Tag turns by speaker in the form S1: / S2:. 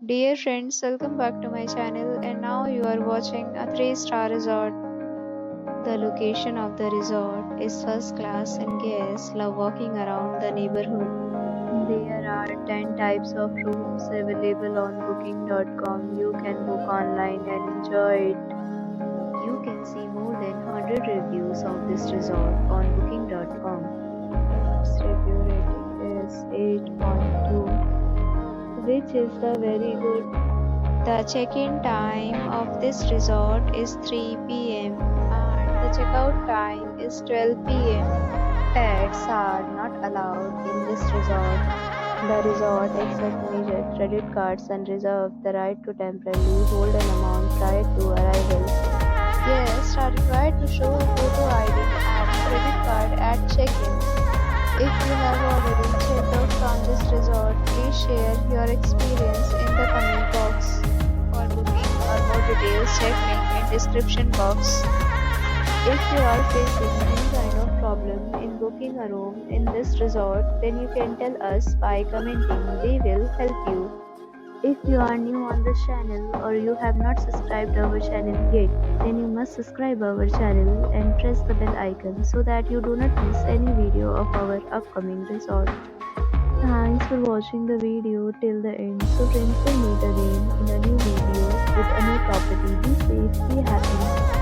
S1: Dear friends, welcome back to my channel, and now you are watching a 3-star resort. The location of the resort is first class and guests love walking around the neighborhood. There are 10 types of rooms available on booking.com. You can book online and enjoy it. You can see more than 100 reviews of this resort on booking.com. Its review rating is 8.2, which is the very good. The check-in time of this resort is 3 p.m. and the checkout time is 12 p.m. Pets are not allowed in this resort. The resort accepts major credit cards and reserves the right to temporarily hold an amount prior to arrival. Guests are required to show a photo ID and credit card at check-in. If you have already checked out from this resort, please share your experience in the comment box. For booking or more details, check link in description box. If you are facing any kind of problem in booking a room in this resort, then you can tell us by commenting. We will help you. If you are new on this channel or you have not subscribed our channel yet, then you must subscribe our channel and press the bell icon so that you do not miss any video of our upcoming resort. Thanks for watching the video till the end. So friends, will meet again in a new video with a new property. Be safe, be happy.